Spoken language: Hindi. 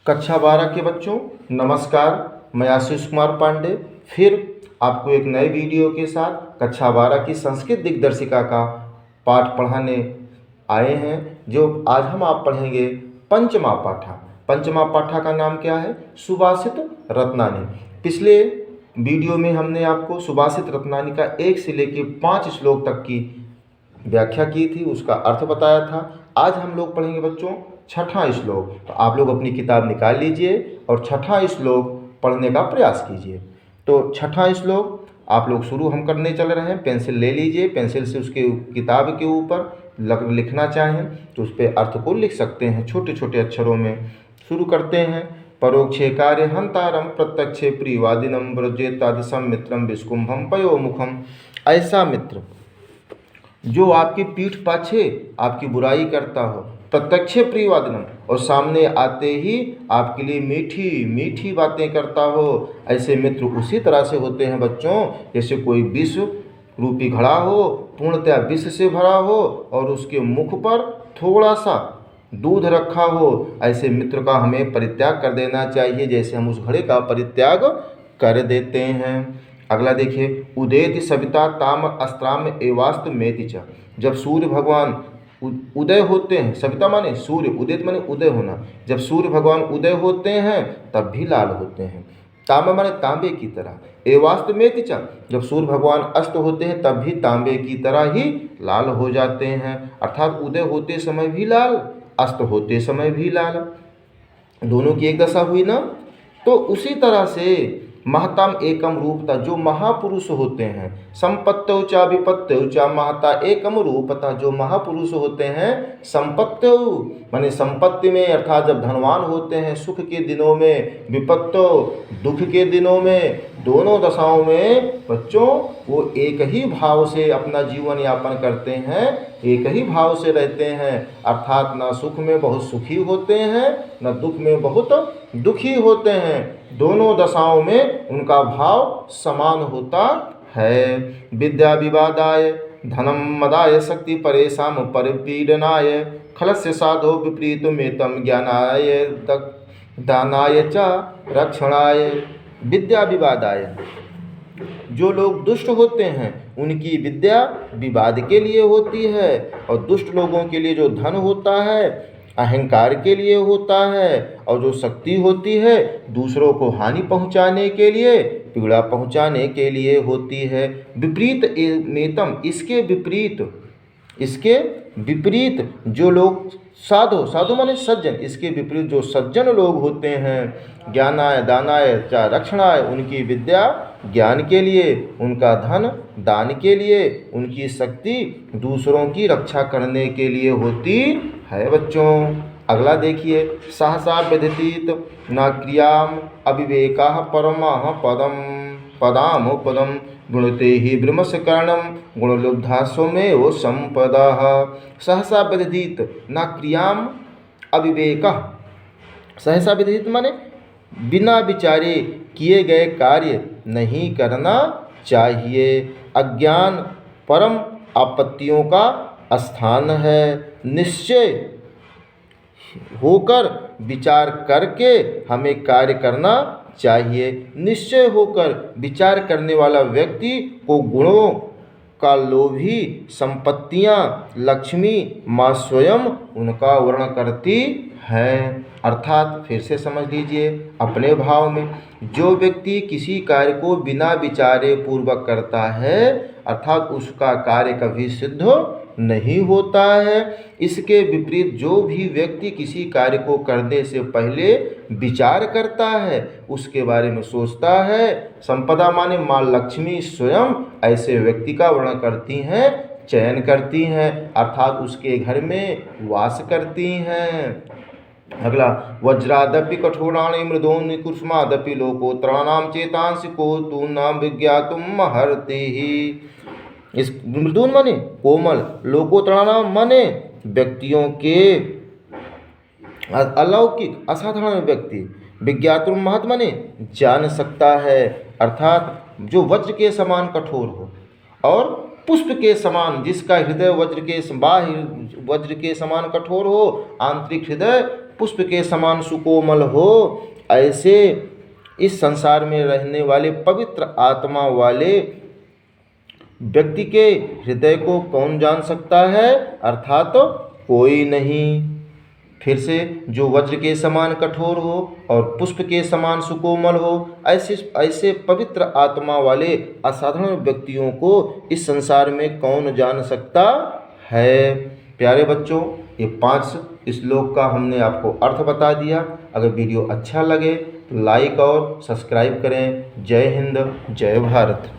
कक्षा 12 के बच्चों नमस्कार। मैं आशीष कुमार पांडे फिर आपको एक नए वीडियो के साथ कक्षा 12 की संस्कृत दिग्दर्शिका का पाठ पढ़ाने आए हैं। जो आज हम आप पढ़ेंगे पंचमा पाठा। पंचमा पाठा का नाम क्या है? सुभाषित रत्नानी। पिछले वीडियो में हमने आपको सुभाषित रत्नानी का 1 से लेकर 5 श्लोक तक की व्याख्या की थी, उसका अर्थ बताया था। आज हम लोग पढ़ेंगे बच्चों छठा श्लोक। तो आप लोग अपनी किताब निकाल लीजिए और छठा श्लोक पढ़ने का प्रयास कीजिए। तो छठा श्लोक आप लोग शुरू हम करने चल रहे हैं। पेंसिल ले लीजिए, पेंसिल से उसके किताब के ऊपर लिखना चाहें तो उस पर अर्थ को लिख सकते हैं छोटे छोटे अक्षरों में। शुरू करते हैं। परोक्षे कार्य हंतारम प्रत्यक्षे प्रियवादिनम व्रजेतादृशम मित्रम विस्कुंभम पयोमुखम। ऐसा मित्र जो आपकी पीठ पाछे आपकी बुराई करता हो, प्रत्यक्षे प्रियवादिनम, और सामने आते ही आपके लिए मीठी मीठी बातें करता हो, ऐसे मित्र उसी तरह से होते हैं बच्चों जैसे कोई विष रूपी घड़ा हो, पूर्णतः विष से भरा हो और उसके मुख पर थोड़ा सा दूध रखा हो। ऐसे मित्र का हमें परित्याग कर देना चाहिए, जैसे हम उस घड़े का परित्याग कर देते हैं। अगला देखिए, उदेति सविता ताम अस्त्राम एवास्त मेति च। जब सूर्य भगवान उदय होते हैं, सविता माने सूर्य, उदित माने उदय होना, जब सूर्य भगवान उदय होते हैं तब भी लाल होते हैं। ताम माने तांबे की तरह, एवास्त मेति च, जब सूर्य भगवान अस्त होते हैं तब भी तांबे की तरह ही लाल हो जाते हैं। अर्थात उदय होते समय भी लाल, अस्त होते समय भी लाल, दोनों की एक दशा हुई ना। तो उसी तरह से महताम एकम रूपता, जो महापुरुष होते हैं, संपत्त्यौ च विपत्त्यौ च महता एकम रूपता, जो महापुरुष होते हैं संपत्त्यौ माने संपत्ति में, अर्थात जब धनवान होते हैं सुख के दिनों में, विपत्तो दुख के दिनों में, दोनों दशाओं में बच्चों वो एक ही भाव से अपना जीवन यापन करते हैं, एक ही भाव से रहते हैं। अर्थात न सुख में बहुत सुखी होते हैं, न दुख में बहुत दुखी होते हैं, दोनों दशाओं में उनका भाव समान होता है। विद्या विवादाय धनम मदाय शक्ति परेशान परिपीडनाय खलस्य साधो विपरीत मेतम ज्ञानाय दानाय च रक्षणाय। विद्या विवादाय, जो लोग दुष्ट होते हैं उनकी विद्या विवाद के लिए होती है, और दुष्ट लोगों के लिए जो धन होता है अहंकार के लिए होता है, और जो शक्ति होती है दूसरों को हानि पहुंचाने के लिए, पीड़ा पहुंचाने के लिए होती है। विपरीत नेतम, इसके विपरीत जो लोग साधु माने सज्जन, इसके विपरीत जो सज्जन लोग होते हैं, ज्ञानाय दानाय च रक्षणाय, उनकी विद्या ज्ञान के लिए, उनका धन दान के लिए, उनकी शक्ति दूसरों की रक्षा करने के लिए होती है बच्चों। अगला देखिए, सहसा विदित न क्रियाम अविवेकाः परमः पदम गुणते ही ब्रह्मस्य कारणम गुणलुब्धा स्वमेव संपदः। सहसा विदित न क्रियाम अविवेकः, सहसा विदित माने बिना विचारे किए गए कार्य नहीं करना चाहिए। अज्ञान परम आपत्तियों का स्थान है। निश्चय होकर विचार करके हमें कार्य करना चाहिए। निश्चय होकर विचार करने वाला व्यक्ति को गुणों का लोभी, संपत्तियां, लक्ष्मी माँ स्वयं उनका वर्ण करती है। अर्थात फिर से समझ लीजिए अपने भाव में, जो व्यक्ति किसी कार्य को बिना विचारे पूर्वक करता है अर्थात उसका कार्य कभी सिद्ध नहीं होता है। इसके विपरीत जो भी व्यक्ति किसी कार्य को करने से पहले विचार करता है, उसके बारे में सोचता है, संपदा माने माँ लक्ष्मी स्वयं ऐसे व्यक्ति का वर्णन करती हैं, चयन करती हैं, अर्थात उसके घर में वास करती हैं। अगला, वज्रादपि कठोराणि मृदूनि कुसुमादपि लोकोत्तराणाम चेतांसि को तू नाम विज्ञातुम हरति। इस मृदून माने कोमल, लोकोत्तराणाम माने व्यक्तियों के अलौकिक असाधारण व्यक्ति, विज्ञातुम महत् माने जान सकता है, अर्थात जो वज्र के समान कठोर हो और पुष्प के समान, जिसका हृदय वज्र के बाह्य वज्र के समान कठोर हो, आंतरिक हृदय पुष्प के समान सुकोमल हो, ऐसे इस संसार में रहने वाले पवित्र आत्मा वाले व्यक्ति के हृदय को कौन जान सकता है? अर्थात कोई नहीं। फिर से, जो वज्र के समान कठोर हो और पुष्प के समान सुकोमल हो, ऐसे पवित्र आत्मा वाले असाधारण व्यक्तियों को इस संसार में कौन जान सकता है? प्यारे बच्चों, ये 5 श्लोक का हमने आपको अर्थ बता दिया। अगर वीडियो अच्छा लगे तो लाइक और सब्सक्राइब करें। जय हिंद, जय भारत।